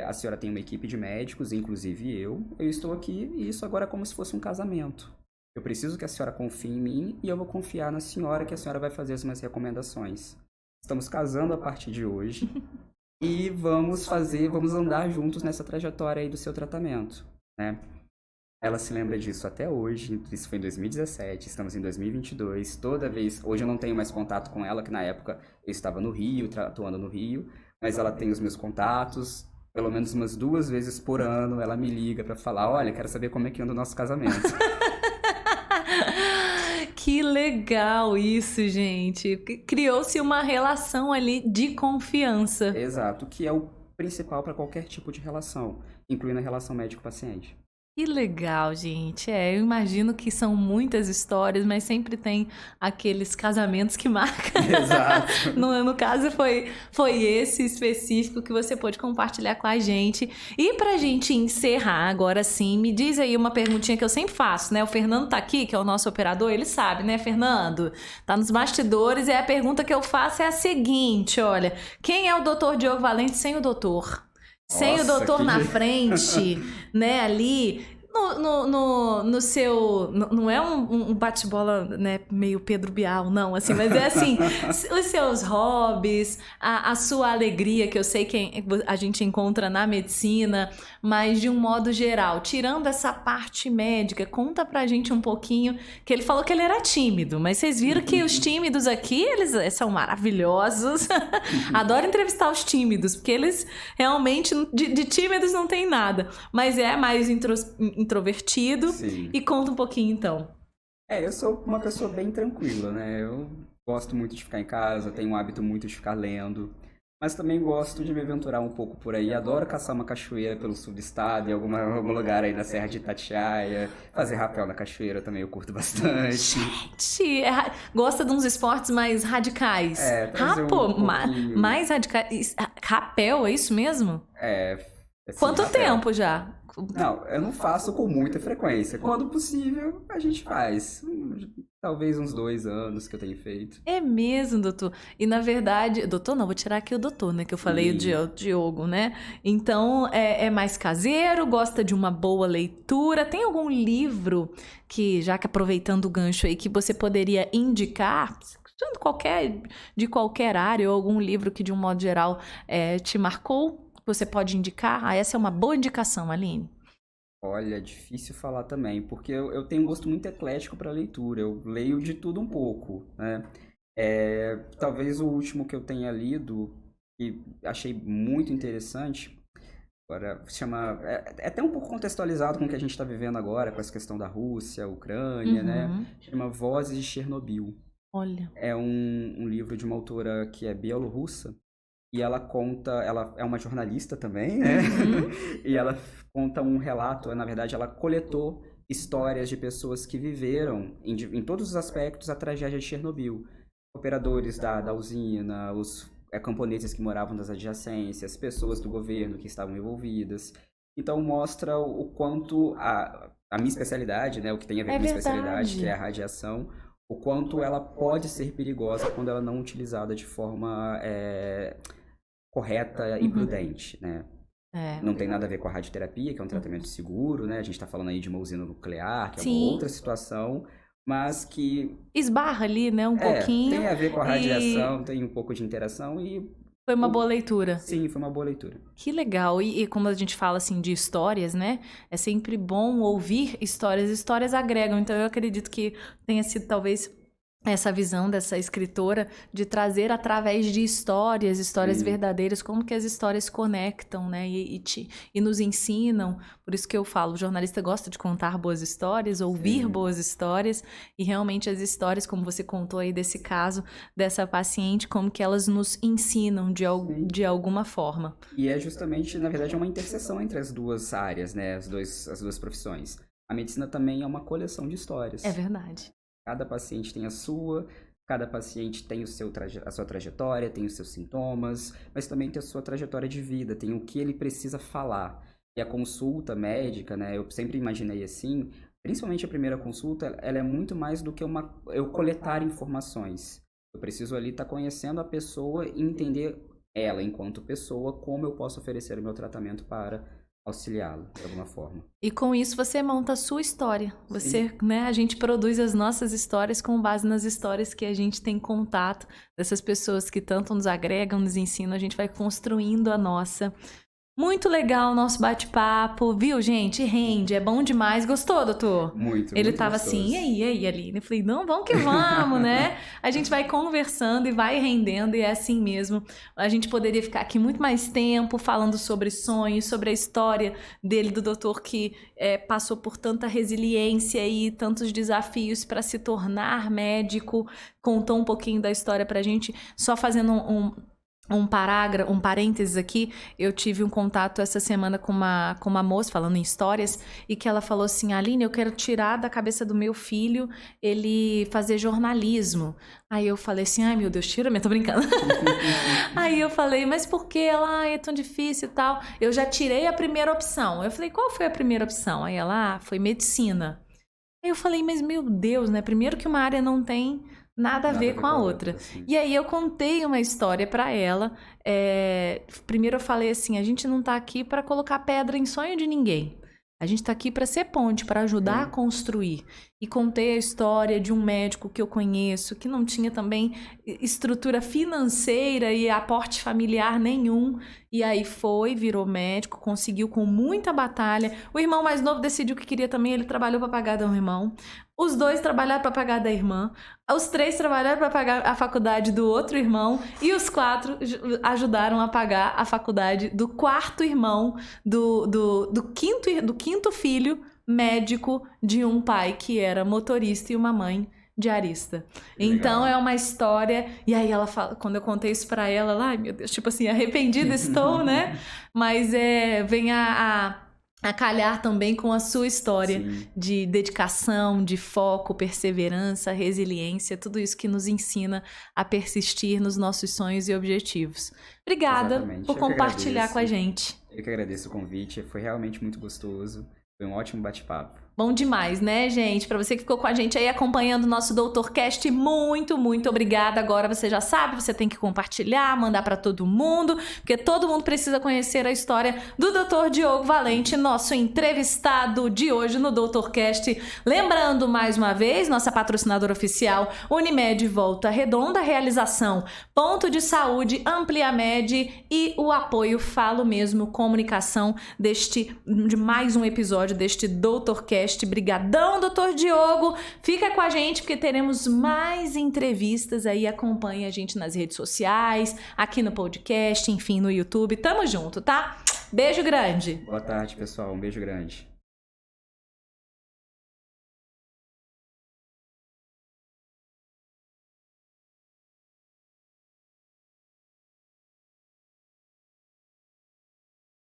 A senhora tem uma equipe de médicos, inclusive eu estou aqui e isso agora é como se fosse um casamento. Eu preciso que a senhora confie em mim e eu vou confiar na senhora que a senhora vai fazer as minhas recomendações. Estamos casando a partir de hoje e vamos andar juntos nessa trajetória aí do seu tratamento, né? Ela se lembra disso até hoje, isso foi em 2017, estamos em 2022, toda vez, hoje eu não tenho mais contato com ela, que na época eu estava no Rio, atuando no Rio, mas ela tem os meus contatos, pelo menos umas 2 vezes por ano, ela me liga para falar, olha, quero saber como é que anda o nosso casamento. Que legal isso, gente. Criou-se uma relação ali de confiança. Exato, que é o principal para qualquer tipo de relação, incluindo a relação médico-paciente. Que legal, gente. Eu imagino que são muitas histórias, mas sempre tem aqueles casamentos que marcam. Exato. No caso, foi esse específico que você pôde compartilhar com a gente. E pra gente encerrar agora sim, me diz aí uma perguntinha que eu sempre faço, né? O Fernando tá aqui, que é o nosso operador, ele sabe, né, Fernando? Tá nos bastidores e a pergunta que eu faço é a seguinte, olha, quem é o Dr. Diogo Valente sem o doutor? Sem o doutor na frente, né, ali, no seu... Não é um bate-bola, né, meio Pedro Bial, não, assim, mas é assim, os seus hobbies, a sua alegria, que eu sei que a gente encontra na medicina, mas de um modo geral, tirando essa parte médica, conta pra gente um pouquinho, que ele falou que ele era tímido, mas vocês viram que os tímidos aqui, eles são maravilhosos, adoro entrevistar os tímidos, porque eles realmente, de tímidos não tem nada, mas é mais introvertido. Sim. E conta um pouquinho então. Eu sou uma pessoa bem tranquila, né? Eu gosto muito de ficar em casa, tenho um hábito muito de ficar lendo, mas também gosto de me aventurar um pouco por aí. Adoro caçar uma cachoeira pelo sul do estado, em algum lugar aí na Serra de Itatiaia. Fazer rapel na cachoeira também eu curto bastante. Gente, gosta de uns esportes mais radicais. Mais radicais. Rapel, é isso mesmo? Assim, quanto tempo já? Não, eu não faço com muita frequência. Quando possível, a gente faz. Talvez uns 2 anos que eu tenho feito. É mesmo, doutor. E na verdade... Doutor não, vou tirar aqui o doutor, né? Que eu falei o Diogo, né? Então, é mais caseiro, gosta de uma boa leitura. Tem algum livro que, já que aproveitando o gancho aí, que você poderia indicar... de qualquer área, ou algum livro que, de um modo geral, te marcou? Você pode indicar? Essa é uma boa indicação, Aline. Olha, difícil falar também, porque eu tenho um gosto muito eclético para leitura. Eu leio de tudo um pouco, né? Talvez o último que eu tenha lido, e achei muito interessante, Agora, chama... É até um pouco contextualizado com o que a gente está vivendo agora, com essa questão da Rússia, Ucrânia, né? Chama Vozes de Chernobyl. Olha. É um livro de uma autora que é bielorrussa, e ela é uma jornalista também, né? E ela conta um relato, na verdade, ela coletou histórias de pessoas que viveram, em todos os aspectos, a tragédia de Chernobyl. Operadores da usina, os camponeses que moravam nas adjacências, pessoas do governo que estavam envolvidas. Então mostra o quanto a minha especialidade, né, o que tem a ver com a minha especialidade, que é a radiação, o quanto ela pode ser perigosa quando ela não é utilizada de forma correta e prudente, né? Não tem nada a ver com a radioterapia, que é um tratamento seguro, né? A gente está falando aí de uma usina nuclear, que é uma outra situação, mas que... esbarra ali, né, um pouquinho. Tem a ver com a radiação, tem um pouco de interação e... Foi uma boa leitura. Sim, foi uma boa leitura. Que legal. E como a gente fala, assim, de histórias, né? É sempre bom ouvir histórias. Histórias agregam. Então, eu acredito que tenha sido, talvez... essa visão dessa escritora de trazer através de histórias verdadeiras, como que as histórias conectam, né, e nos ensinam. Por isso que eu falo, o jornalista gosta de contar boas histórias, ouvir boas histórias, e realmente as histórias, como você contou aí desse caso, dessa paciente, como que elas nos ensinam de alguma forma. E é justamente, na verdade, uma interseção entre as duas áreas, né, as duas profissões. A medicina também é uma coleção de histórias. É verdade. Cada paciente tem a sua, cada paciente tem a sua trajetória, tem os seus sintomas, mas também tem a sua trajetória de vida, tem o que ele precisa falar. E a consulta médica, né, eu sempre imaginei assim, principalmente a primeira consulta, ela é muito mais do que eu coletar informações. Eu preciso ali estar conhecendo a pessoa e entender ela, enquanto pessoa, como eu posso oferecer o meu tratamento para auxiliá-lo de alguma forma. E com isso você monta a sua história. Né, a gente produz as nossas histórias com base nas histórias que a gente tem contato dessas pessoas que tanto nos agregam, nos ensinam, a gente vai construindo a nossa. Muito legal o nosso bate-papo, viu, gente? Rende, é bom demais. Gostou, doutor? Muito, Ele muito tava gostoso. Assim, e aí, Aline? Eu falei, não, vamos que vamos, né? A gente vai conversando e vai rendendo, e é assim mesmo. A gente poderia ficar aqui muito mais tempo falando sobre sonhos, sobre a história dele, do doutor que passou por tanta resiliência e tantos desafios para se tornar médico. Contou um pouquinho da história pra gente, só fazendo um parênteses aqui. Eu tive um contato essa semana com uma moça, falando em histórias, e que ela falou assim, Aline, eu quero tirar da cabeça do meu filho ele fazer jornalismo. Aí eu falei assim, ai meu Deus, tira, tô brincando. Aí eu falei, mas por que? Ela, é tão difícil e tal. Eu já tirei a primeira opção. Eu falei, qual foi a primeira opção? Aí ela, foi medicina. Aí eu falei, mas meu Deus, né? Primeiro que uma área não tem nada a ver com a outra. E aí eu contei uma história para ela. Primeiro eu falei assim, a gente não tá aqui para colocar pedra em sonho de ninguém. A gente tá aqui para ser ponte, para ajudar a construir. E contei a história de um médico que eu conheço, que não tinha também estrutura financeira e aporte familiar nenhum. E aí virou médico, conseguiu com muita batalha. O irmão mais novo decidiu que queria também, ele trabalhou para pagar do irmão. Os 2 trabalharam para pagar da irmã. Os 3 trabalharam para pagar a faculdade do outro irmão. E os 4 ajudaram a pagar a faculdade do 4º irmão, do quinto filho médico de um pai que era motorista e uma mãe diarista. Então é uma história. E aí ela fala, quando eu contei isso pra ela, ai meu Deus, tipo assim, arrependida estou, né? Mas vem a calhar também com a sua história. Sim. De dedicação, de foco, perseverança, resiliência, tudo isso que nos ensina a persistir nos nossos sonhos e objetivos. Obrigada por compartilhar com a gente. Eu que agradeço o convite, foi realmente muito gostoso. Foi um ótimo bate-papo. Bom demais, né, gente? Para você que ficou com a gente aí acompanhando o nosso DoutorCast, muito, muito obrigada. Agora você já sabe, você tem que compartilhar, mandar para todo mundo, porque todo mundo precisa conhecer a história do Dr. Diogo Valente, nosso entrevistado de hoje no DoutorCast. Lembrando mais uma vez, nossa patrocinadora oficial, Unimed Volta Redonda, realização Ponto de Saúde, Ampliamed e o apoio Falo Mesmo Comunicação de mais um episódio deste DoutorCast. Brigadão, Dr. Diogo. Fica com a gente porque teremos mais entrevistas aí. Acompanhe a gente nas redes sociais, aqui no podcast, enfim, no YouTube. Tamo junto, tá? Beijo grande. Boa tarde, pessoal. Um beijo grande.